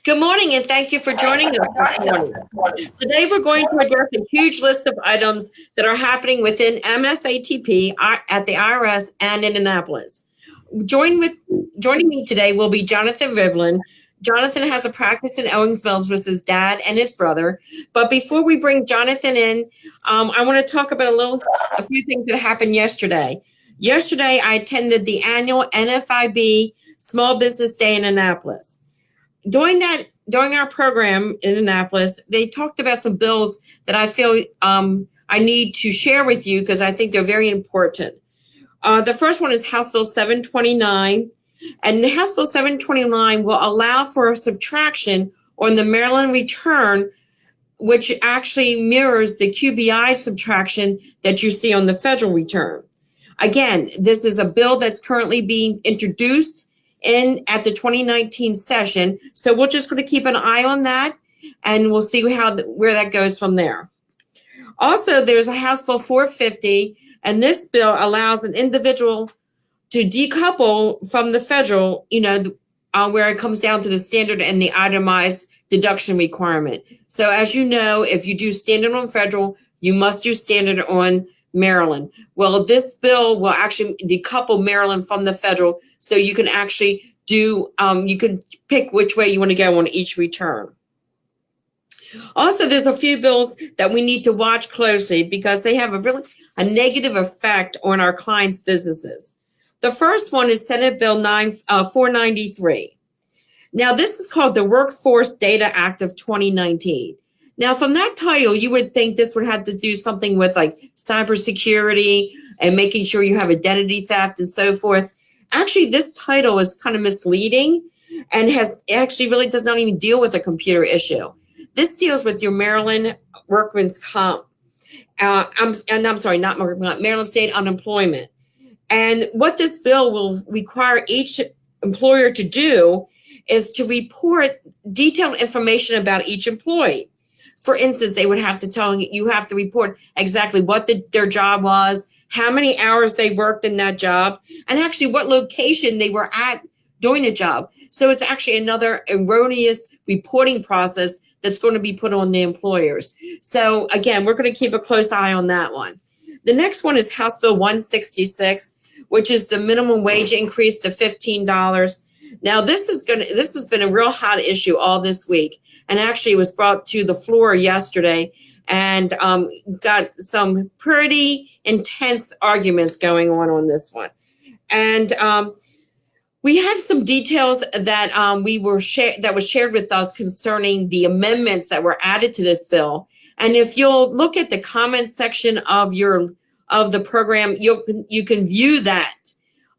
Good morning, and thank you for joining us this morning. Today, we're going to address a huge list of items that are happening within MSATP at the IRS and in Annapolis. Joining me today will be Jonathan Rivlin. Jonathan has a practice in Owings Mills with his dad and his brother. But before we bring Jonathan in, I want to talk about a few things that happened yesterday. Yesterday, I attended the annual NFIB Small Business Day in Annapolis. During our program in Annapolis, they talked about some bills that I feel I need to share with you because I think they're very important. The first one is House Bill 729, and House Bill 729 will allow for a subtraction on the Maryland return, which actually mirrors the QBI subtraction that you see on the federal return. Again, this is a bill that's currently being introduced at the 2019 session. So we're just going to keep an eye on that, and we'll see where that goes from there. Also, there's a House Bill 450, and this bill allows an individual to decouple from the federal, where it comes down to the standard and the itemized deduction requirement. So as you know, if you do standard on federal, you must do standard on Maryland. Well, this bill will actually decouple Maryland from the federal, so you can actually you can pick which way you want to go on each return. Also, there's a few bills that we need to watch closely because they have a negative effect on our clients' businesses. The first one is Senate Bill 493. Now, this is called the Workforce Data Act of 2019. Now, from that title, you would think this would have to do something with like cybersecurity and making sure you have identity theft and so forth. Actually, this title is kind of misleading and really does not even deal with a computer issue. This deals with your Maryland workman's comp. Maryland State unemployment. And what this bill will require each employer to do is to report detailed information about each employee. For instance, they would have to tell you have to report exactly what their job was, how many hours they worked in that job, and actually what location they were at doing the job. So it's actually another erroneous reporting process that's going to be put on the employers. So again, we're going to keep a close eye on that one. The next one is House Bill 166, which is the minimum wage increase to $15. Now, this has been a real hot issue all this week. And actually, it was brought to the floor yesterday and got some pretty intense arguments going on this one. And we have some details that that was shared with us concerning the amendments that were added to this bill. And if you'll look at the comment section of the program, you can view that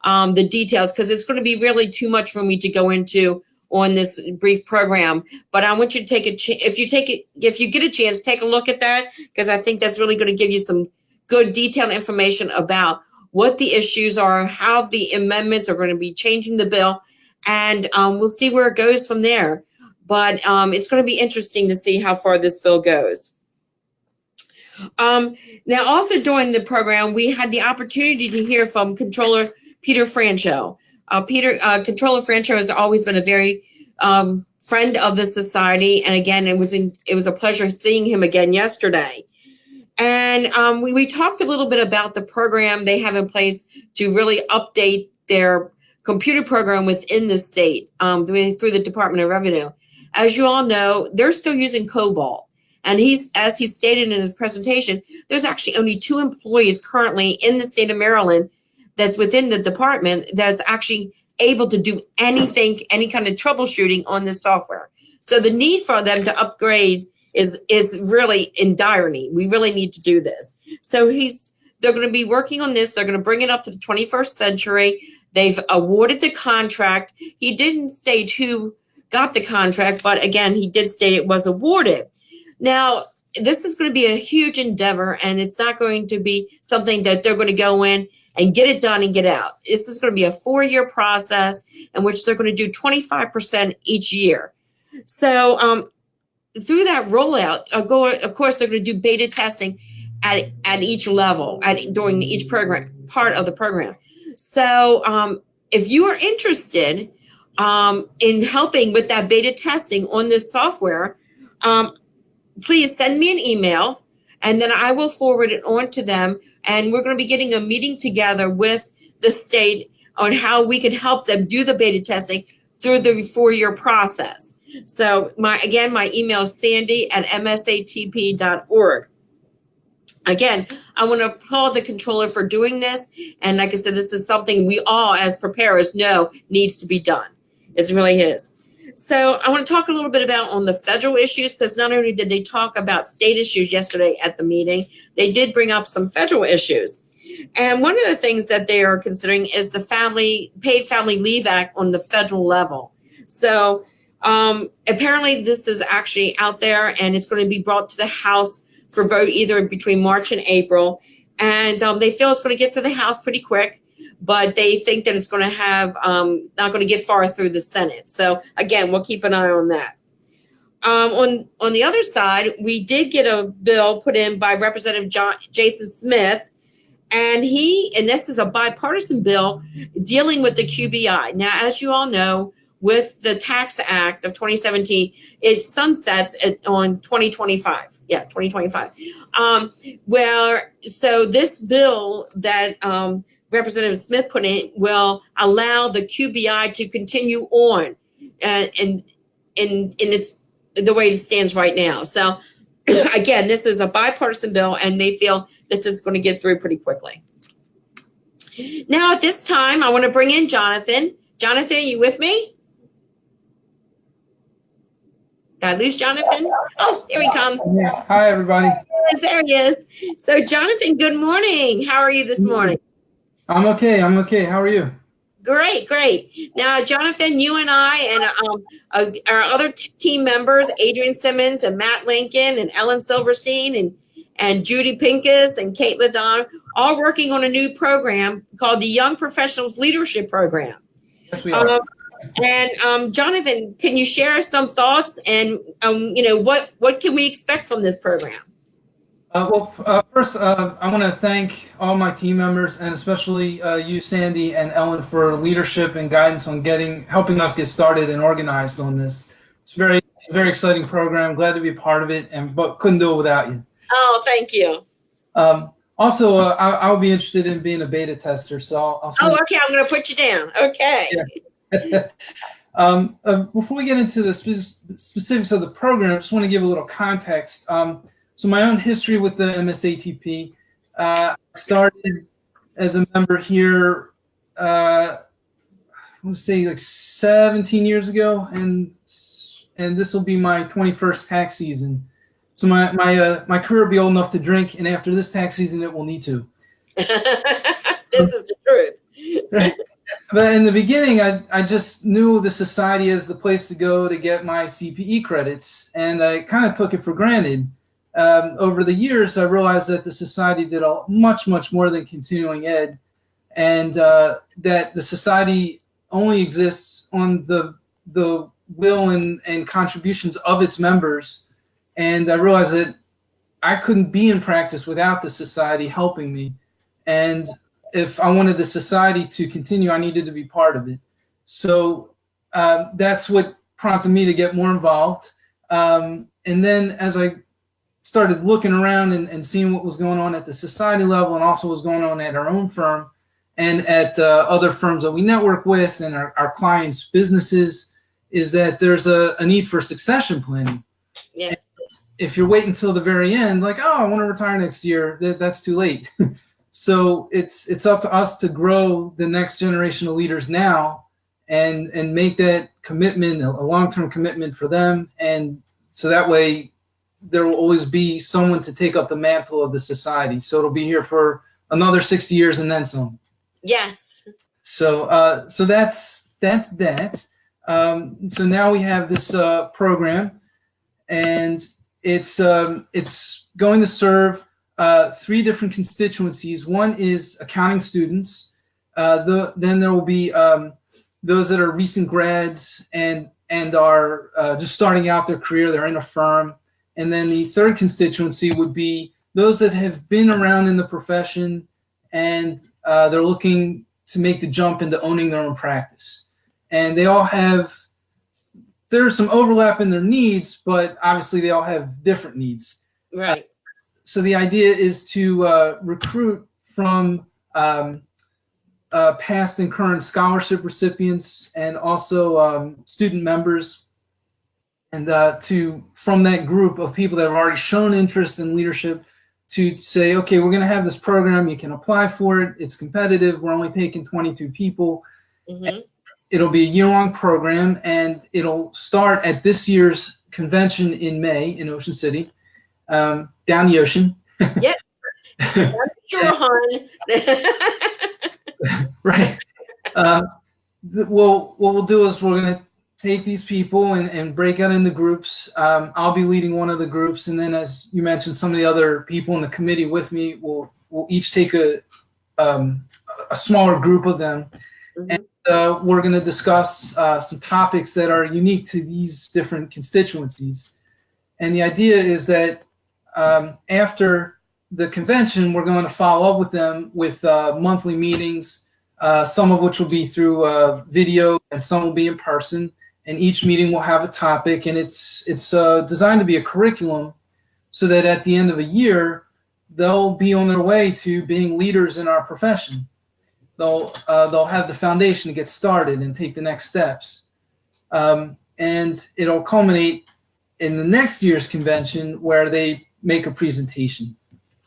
the details, because it's going to be really too much for me to go into on this brief program. But I want you to if you get a chance, take a look at that, because I think that's really going to give you some good detailed information about what the issues are, how the amendments are going to be changing the bill, and we'll see where it goes from there. But it's going to be interesting to see how far this bill goes. Now, also during the program, we had the opportunity to hear from Controller Peter Francho. Controller Francho has always been a very friend of the society, and again, it was a pleasure seeing him again yesterday. And we talked a little bit about the program they have in place to really update their computer program within the state through the Department of Revenue. As you all know, they're still using COBOL. And as he stated in his presentation, there's actually only 2 employees currently in the state of Maryland that's within the department that's actually able to do any kind of troubleshooting on this software. So the need for them to upgrade is really in dire need. We really need to do this. So they're going to be working on this. They're going to bring it up to the 21st century. They've awarded the contract. He didn't state who got the contract, but again, he did state it was awarded. Now, this is going to be a huge endeavor, and it's not going to be something that they're going to go in and get it done and get out. This is going to be a 4-year process in which they're going to do 25% each year. So through that rollout, of course, they're going to do beta testing at each level, during each part of the program. So if you are interested, in helping with that beta testing on this software, please send me an email, and then I will forward it on to them. And we're going to be getting a meeting together with the state on how we can help them do the beta testing through the 4-year process. So my email is sandy@msatp.org. Again, I want to applaud the controller for doing this. And like I said, this is something we all as preparers know needs to be done. It really is. So I want to talk a little bit about on the federal issues, because not only did they talk about state issues yesterday at the meeting, they did bring up some federal issues. And one of the things that they are considering is the Paid Family Leave Act on the federal level. So apparently this is actually out there, and it's going to be brought to the House for vote either between March and April. And they feel it's going to get to the House pretty quick, but they think that it's going to have not going to get far through the Senate. So again, we'll keep an eye on that. On the other side, we did get a bill put in by Representative Jason Smith, and this is a bipartisan bill dealing with the QBI. Now, as you all know, with the Tax Act of 2017, it sunsets on 2025. Yeah, 2025. So this bill that Representative Smith put in will allow the QBI to continue on in its the way it stands right now. So again, this is a bipartisan bill, and they feel that this is going to get through pretty quickly. Now, at this time, I want to bring in Jonathan. Jonathan, you with me? Did I lose Jonathan? Oh, there he comes. Hi, everybody. Yes, there he is. So, Jonathan, good morning. How are you this morning? I'm okay. How are you? Great. Now, Jonathan, you and I and our other team members, Adrian Simmons and Matt Lincoln and Ellen Silverstein and Judy Pincus and Kate Ladon, all working on a new program called the Young Professionals Leadership Program. Yes, we are. And Jonathan, can you share some thoughts and what can we expect from this program? First, I want to thank all my team members, and especially you, Sandy, and Ellen, for leadership and guidance on helping us get started and organized on this. It's a very exciting program. Glad to be a part of it, but couldn't do it without you. Oh, thank you. Also, I'll be interested in being a beta tester, so I'll okay. I'm going to put you down. Okay. Yeah. Before we get into the specifics of the program, I just want to give a little context. So my own history with the MSATP, I started as a member here, I want to say like 17 years ago, and this will be my 21st tax season. So my career will be old enough to drink, and after this tax season, it will need to. This is the truth. Right. But in the beginning, I just knew the society as the place to go to get my CPE credits, and I kind of took it for granted. Over the years, I realized that the society did much more than continuing ed, and that the society only exists on the will and contributions of its members. And I realized that I couldn't be in practice without the society helping me. And if I wanted the society to continue, I needed to be part of it. So that's what prompted me to get more involved. And then as I started looking around and seeing what was going on at the society level, and also what was going on at our own firm and at other firms that we network with and our clients' businesses, is that there's a need for succession planning. Yeah. And if you're waiting until the very end, like, oh, I want to retire next year, that's too late. So it's up to us to grow the next generation of leaders now and make that commitment, a long-term commitment for them. And so that way there will always be someone to take up the mantle of the society. So it'll be here for another 60 years and then some. Yes. So that's that. So now we have this program, and it's going to serve 3 different constituencies. One is accounting students. Then there will be those that are recent grads and are just starting out their career. They're in a firm. And then the third constituency would be those that have been around in the profession and they're looking to make the jump into owning their own practice. and they all have, there's some overlap in their needs, but obviously they all have different needs. Right. So the idea is to recruit from past and current scholarship recipients, and also student members, and from that group of people that have already shown interest in leadership, to say, okay, we're going to have this program. You can apply for it. It's competitive. We're only taking 22 people. Mm-hmm. It'll be a year-long program, and it'll start at this year's convention in May in Ocean City, down the ocean. Yep. Sure, hon. Right. What we'll do is we're going to take these people and break out into groups. I'll be leading one of the groups, and then, as you mentioned, some of the other people in the committee with me will each take a smaller group of them, Mm-hmm. and we're going to discuss some topics that are unique to these different constituencies. And the idea is that after the convention, we're going to follow up with them with monthly meetings, some of which will be through video, and some will be in person. And each meeting will have a topic, and it's designed to be a curriculum, so that at the end of a year, they'll be on their way to being leaders in our profession. They'll have the foundation to get started and take the next steps. And it'll culminate in the next year's convention, where they make a presentation.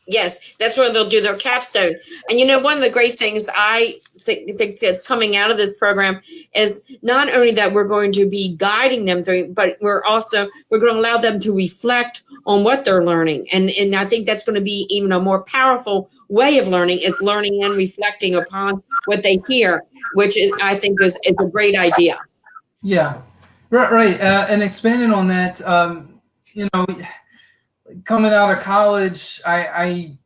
Yes, that's where they'll do their capstone. And one of the great things I think that's coming out of this program is not only that we're going to be guiding them through, but we're going to allow them to reflect on what they're learning. And I think that's going to be even a more powerful way of learning, is learning and reflecting upon what they hear, which is, I think, is a great idea. Yeah, right. And expanding on that, coming out of college, I'll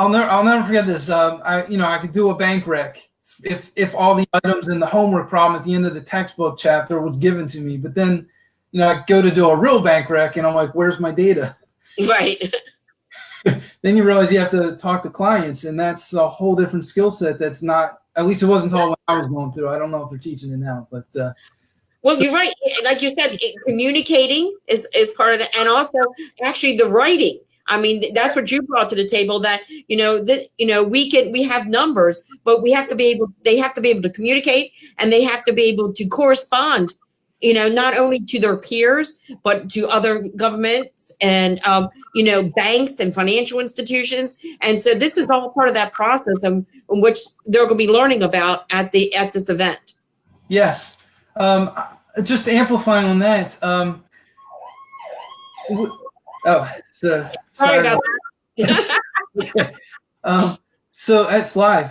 never forget this. I could do a bank rec if all the items in the homework problem at the end of the textbook chapter was given to me. But then, I go to do a real bank rec, and I'm like, where's my data? Right. Then you realize you have to talk to clients, and that's a whole different skill set. That's not, at least it wasn't taught when I was going through. I don't know if they're teaching it now, but. Well, you're right. Like you said, communicating is part of it, and also actually the writing. I mean, that's what you brought to the table. That we have numbers, but they have to be able to communicate, and they have to be able to correspond. Not only to their peers, but to other governments and banks and financial institutions. And so this is all part of that process, in which they're going to be learning about at this event. Yes. Just amplifying on that. Sorry about that. Okay. So that's live.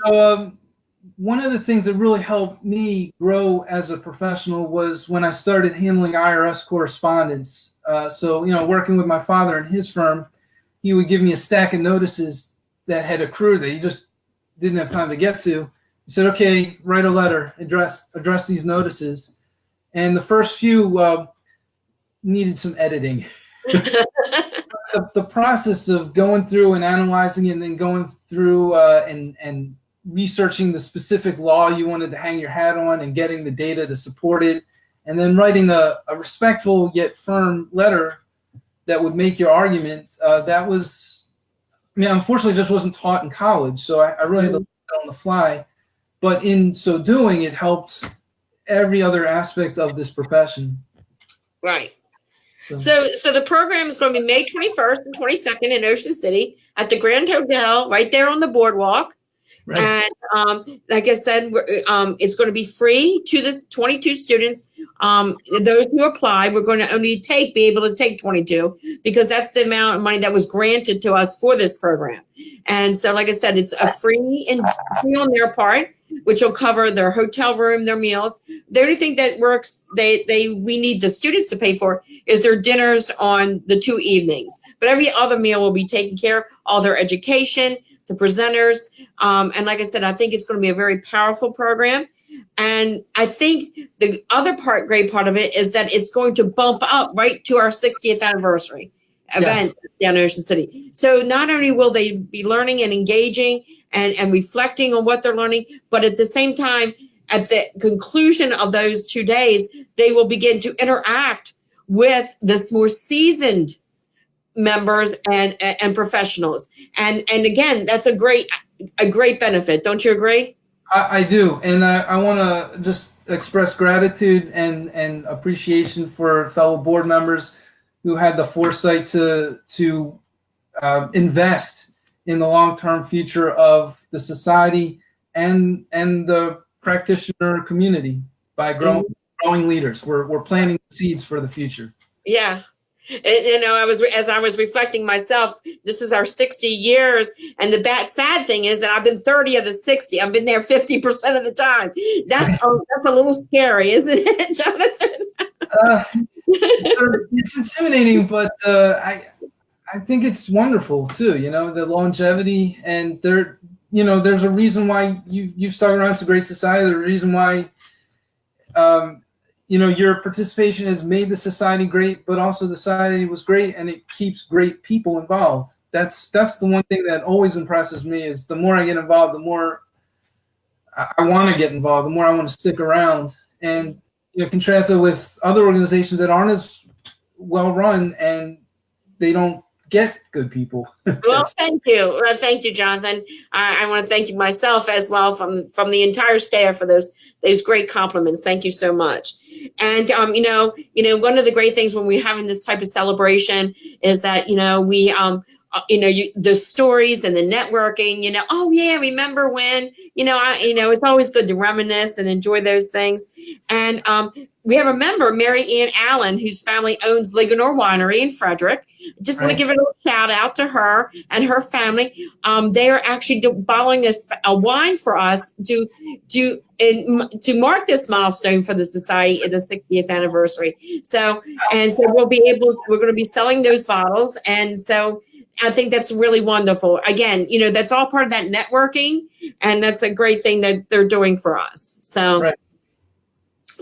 So one of the things that really helped me grow as a professional was when I started handling IRS correspondence. Working with my father and his firm, he would give me a stack of notices that had accrued that he just didn't have time to get to. He said, okay, write a letter, address these notices. And the first few needed some editing. The process of going through and analyzing it, and then going through and researching the specific law you wanted to hang your hat on, and getting the data to support it, and then writing a respectful yet firm letter that would make your argument, that was, unfortunately just wasn't taught in college. So I really had to learn it on the fly. But in so doing, it helped every other aspect of this profession. Right. So the program is going to be May 21st and 22nd in Ocean City at the Grand Hotel, right there on the boardwalk. Right. And like I said, it's going to be free to the 22 students. Those who apply, we're going to only be able to take 22, because that's the amount of money that was granted to us for this program. And so, like I said, it's a free on their part, which will cover their hotel room, their meals. The only thing that works, we need the students to pay for is their dinners on the 2 evenings. But every other meal will be taken care of, all their education, the presenters. And like I said, I think it's going to be a very powerful program. And I think the other great part of it is that it's going to bump up right to our 60th anniversary event down in Ocean City. So not only will they be learning and engaging and reflecting on what they're learning. But at the same time, at the conclusion of those 2 days, they will begin to interact with this more seasoned members and professionals. And again, that's a great benefit. Don't you agree? I do, and I want to just express gratitude and appreciation for fellow board members who had the foresight to invest in the long-term future of the society and the practitioner community by growing leaders. We're planting seeds for the future. Yeah. And, as I was reflecting myself, this is our 60 years. And the sad thing is that I've been 30 of the 60. I've been there 50% of the time. That's a little scary, isn't it, Jonathan? It's intimidating, but I think it's wonderful too. The longevity, and there's a reason why you've stuck around. It's a great society. There's a reason why your participation has made the society great, but also the society was great, and it keeps great people involved. That's the one thing that always impresses me, is the more I get involved, the more I want to get involved, the more I want to stick around. And contrast it with other organizations that aren't as well run, and they don't get good people. Well, thank you. Thank you, Jonathan. I want to thank you myself as well from the entire staff for those great compliments. Thank you so much. And one of the great things when we're having this type of celebration is that we the stories and the networking. Oh yeah, remember when? It's always good to reminisce and enjoy those things. And we have a member, Mary Ann Allen, whose family owns Ligonor Winery in Frederick. Just want to give a little shout out to her and her family. They are actually bottling a wine for us to mark this milestone for the society at the 60th anniversary. So we're going to be selling those bottles. And so I think that's really wonderful. Again, that's all part of that networking, and that's a great thing that they're doing for us. So, right.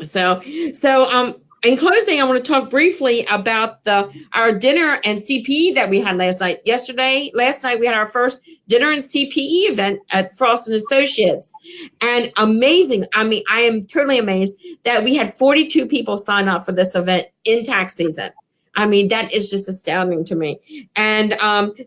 So in closing, I want to talk briefly about our dinner and CPE that we had last night. Last night we had our first dinner and CPE event at Frost & Associates, and amazing. I mean, I am totally amazed that we had 42 people sign up for this event in tax season. I mean, that is just astounding to me. And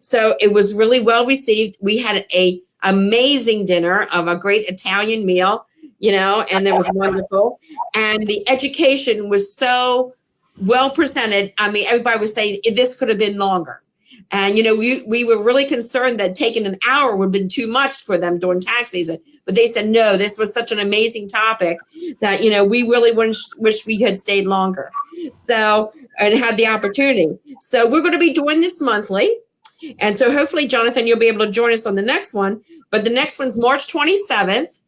so it was really well received. We had an amazing dinner of a great Italian meal, and it was wonderful. And the education was so well presented. I mean, everybody was saying this could have been longer. And, we were really concerned that taking an hour would have been too much for them during tax season. But they said, no, this was such an amazing topic that, we really wish we had stayed longer. So, and had the opportunity. So we're going to be doing this monthly. And so hopefully, Jonathan, you'll be able to join us on the next one. But the next one's March 27th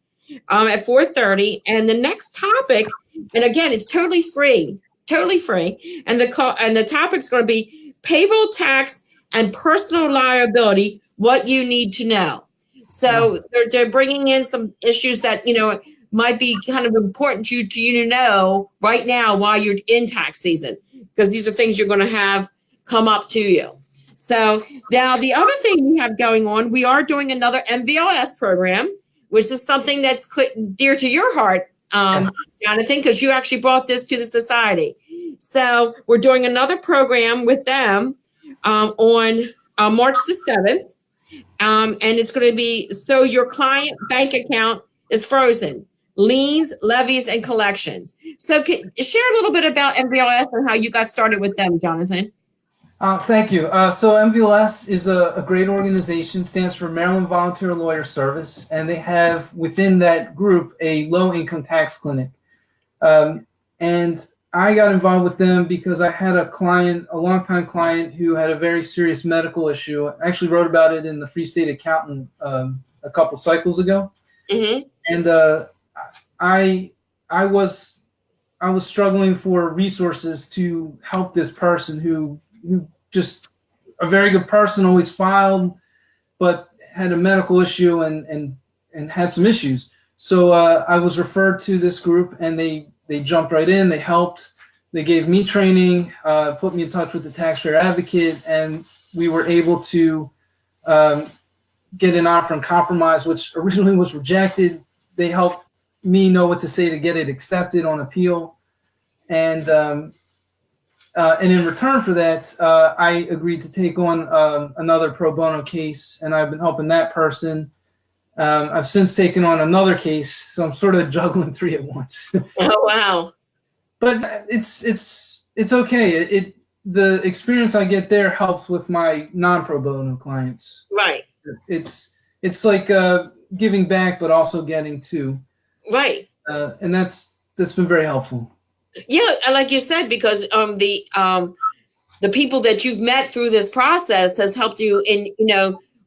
at 4:30. And the next topic, and again, it's totally free. And the topic's going to be payroll tax and personal liability, what you need to know. So they're bringing in some issues that, might be kind of important to you to know right now while you're in tax season, because these are things you're going to have come up to you. So now the other thing we have going on, we are doing another MVLS program, which is something that's dear to your heart, Jonathan, because you actually brought this to the society. So we're doing another program with them on March the 7th. And it's going to be, so your client bank account is frozen, liens, levies, and collections. So share a little bit about MVLS and how you got started with them, Jonathan. Thank you. So MVLS is a great organization, stands for Maryland Volunteer Lawyer Service, and they have within that group a low-income tax clinic. And I got involved with them because I had a longtime client who had a very serious medical issue. I actually wrote about it in the Free State Accountant a couple cycles ago. Mm-hmm. And I was struggling for resources to help this person who just a very good person, always filed, but had a medical issue and had some issues. So I was referred to this group, and they jumped right in. They helped. They gave me training, put me in touch with the taxpayer advocate, and we were able to get an offer in compromise, which originally was rejected. They helped me know what to say to get it accepted on appeal. And in return for that, I agreed to take on another pro bono case, and I've been helping that person. I've since taken on another case, so I'm sort of juggling three at once. Oh, wow. But it's okay. The experience I get there helps with my non pro bono clients. Right. It's like giving back, but also getting too. Right. And that's been very helpful. Yeah, like you said, because the people that you've met through this process has helped you in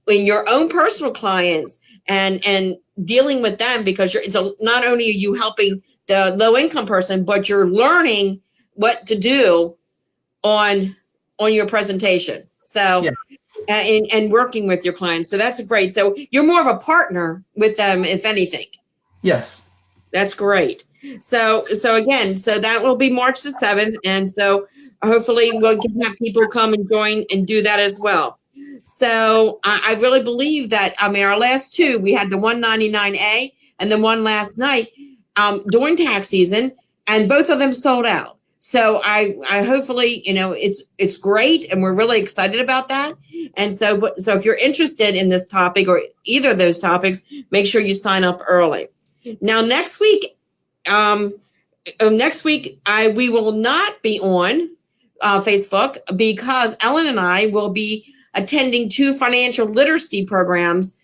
your own personal clients and dealing with them, because not only are you helping the low income person, but you're learning what to do on your presentation. So Yeah. and working with your clients. So that's great. So you're more of a partner with them, if anything. Yes. That's great. So again, so that will be March the 7th. And so hopefully we'll have people come and join and do that as well. So I really believe that, our last two, we had the 199A and the one last night during tax season, and both of them sold out. So I hopefully, it's great, and we're really excited about that. And so if you're interested in this topic or either of those topics, make sure you sign up early. Now, next week, we will not be on Facebook, because Ellen and I will be attending two financial literacy programs,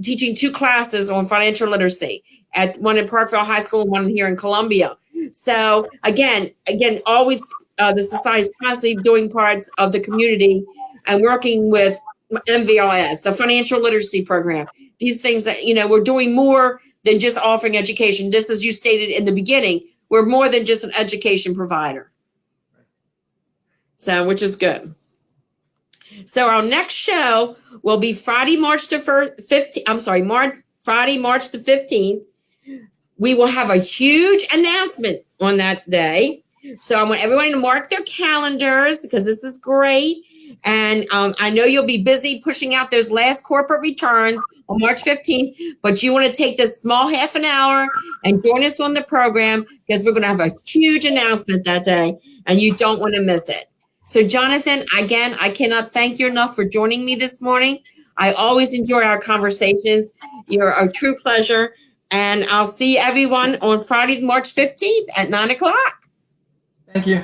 teaching two classes on financial literacy, one in Parkville High School and one here in Columbia. So again, always the society is constantly doing parts of the community and working with MVLS, the financial literacy program. These things that, we're doing more than just offering education. Just as you stated in the beginning, we're more than just an education provider. So, which is good. So our next show will be Friday, March the 15th. Friday, March the 15th. We will have a huge announcement on that day. So I want everyone to mark their calendars, because this is great. And I know you'll be busy pushing out those last corporate returns on March 15th, but you want to take this small half an hour and join us on the program, because we're going to have a huge announcement that day, and you don't want to miss it. So Jonathan, again, I cannot thank you enough for joining me this morning. I always enjoy our conversations. You're a true pleasure. And I'll see everyone on Friday, March 15th at 9 o'clock. Thank you.